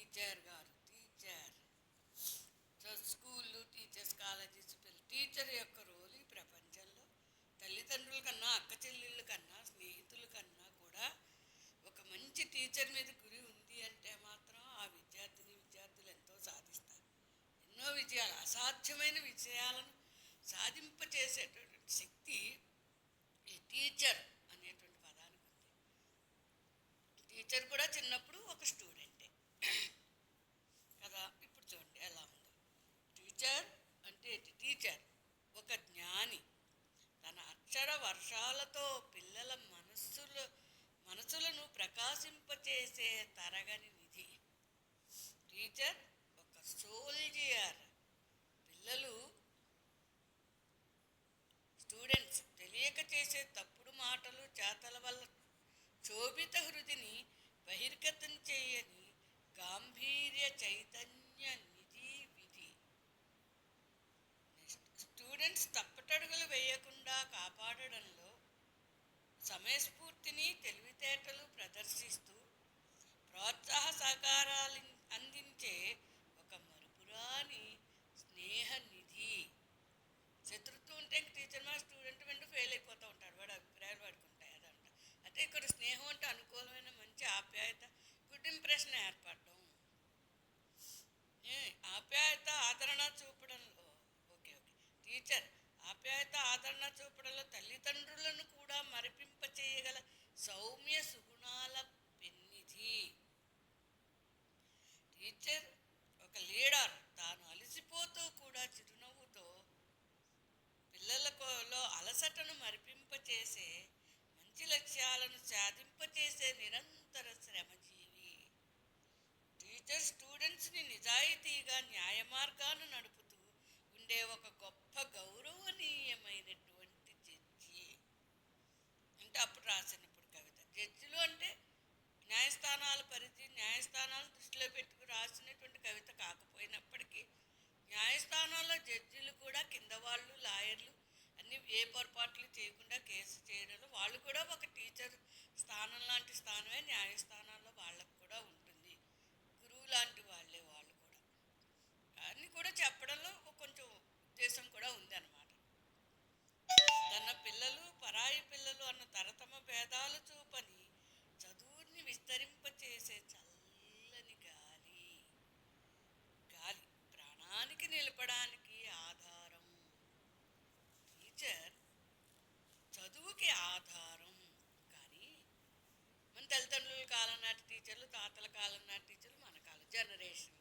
Teacher గారు teacher. So స్కూళ్ళు, teachers, colleges, teacher యొక్క రోల్ ఈ ప్రపంచంలో తల్లిదండ్రుల కన్నా, అక్క చెల్లెళ్ళ కన్నా, స్నేహితుల కన్నా కూడా ఒక మంచి టీచర్ మీద గురి ఉంది అంటే మాత్రం ఆ విద్యార్థులు ఎంతో సాధిస్తారు. ఎన్నో విజయాలు, అసాధ్యమైన విజయాలను సాధింపచేసేటటువంటి శక్తి ఈ టీచర్ అనేటువంటి పదానికి ఉంది. టీచర్ కూడా చిన్నప్పుడు ఒక స్టూడెంటే కదా. ఇప్పుడు చూడండి ఎలా ఉందో. టీచర్ అంటే టీచర్ ఒక జ్ఞాని, తన అక్షర వర్షాలతో పిల్లల మనసులను ప్రకాశింపచేసే తరగని నిధి. టీచర్ ఒక సోల్జియర్, పిల్లలు స్టూడెంట్స్ తెలియక చేసే తప్పుడు మాటలు చేతల వల్ల శోభిత హృదిని బహిర్గతం చేయని గాంభీర్య చైతన్య నిధి విధి. స్టూడెంట్స్ తప్పటడుగులు వేయకుండా కాపాడడంలో సమయస్ఫూర్తిని, తెలివితేటలు ప్రదర్శిస్తూ ప్రోత్సాహ సహకారాలు అందించే ఒక మరుపురాని స్నేహ నిధి. శత్రుత్వం ఉంటే ఇంక టీచర్ మా స్టూడెంట్ వెంట ఫెయిల్ అయిపోతూ ఉంటాడు, వాడు అభిప్రాయాలు వాడుకుంటాయి అదంట. అంటే ఇక్కడ స్నేహం అంటే అనుకూలమైన మంచి ఆప్యాయత, గుడ్ ఇంప్రెషన్ ఏర్పడడం, ఆప్యాయత ఆదరణ చూపడంలో. Okay okay. టీచర్ ఆప్యాయత ఆదరణ చూపడంలో తల్లిదండ్రులను కూడా మరిపింప చేయగల సౌమ్య సుగుణాల పెన్నిధి. టీచర్ ఒక లీడర్, తాను అలసిపోతూ కూడా చిరునవ్వుతో పిల్లలలో అలసటను మరిపింపచేసే, మంచి లక్ష్యాలను సాధింపచేసే నిరంతర శ్రమజీవి. టీచర్ స్టూడెంట్స్ని నిజాయితీగా న్యాయ మార్గాన్ని నడుపుతూ ఉండే ఒక గొప్ప గౌరవనీయమైనటువంటి జడ్జి. అంటే అప్పుడు రాసినప్పుడు కవిత. జడ్జిలు అంటే న్యాయస్థానాల పరిధి, న్యాయస్థానాలను దృష్టిలో పెట్టుకు రాసినటువంటి కవిత కాకపోయినప్పటికీ, న్యాయస్థానాల్లో జడ్జిలు కూడా కింద వాళ్ళు, లాయర్లు అన్ని ఏ పొరపాట్లు చేయకుండా కేసు చేయడంలో వాళ్ళు కూడా ఒక టీచర్ స్థానం లాంటి స్థానమే న్యాయస్థానాల్లో వాళ్ళకు కూడా ఉంటుంది. గురువు లాంటి వాళ్ళే వాళ్ళు కూడా. అన్నీ కూడా చెప్పడంలో కొంచెం ఉద్దేశం కూడా ఉందన్నమాట. తన పిల్లలు పరాయి పిల్లలు అన్న తరతమ భేదాలు చూపని చదువుని విస్తరింపచేసే చల్లని గాలి. గాలి ప్రాణానికి నిలపడానికి ఆధారం. టీచర్ చదువుకి ఆధారం. కానీ మన తల్లిదండ్రుల కాలం నాటి టీచర్లు, తాతల కాలం నాటి టీచర్లు, మన కాలం జనరేషన్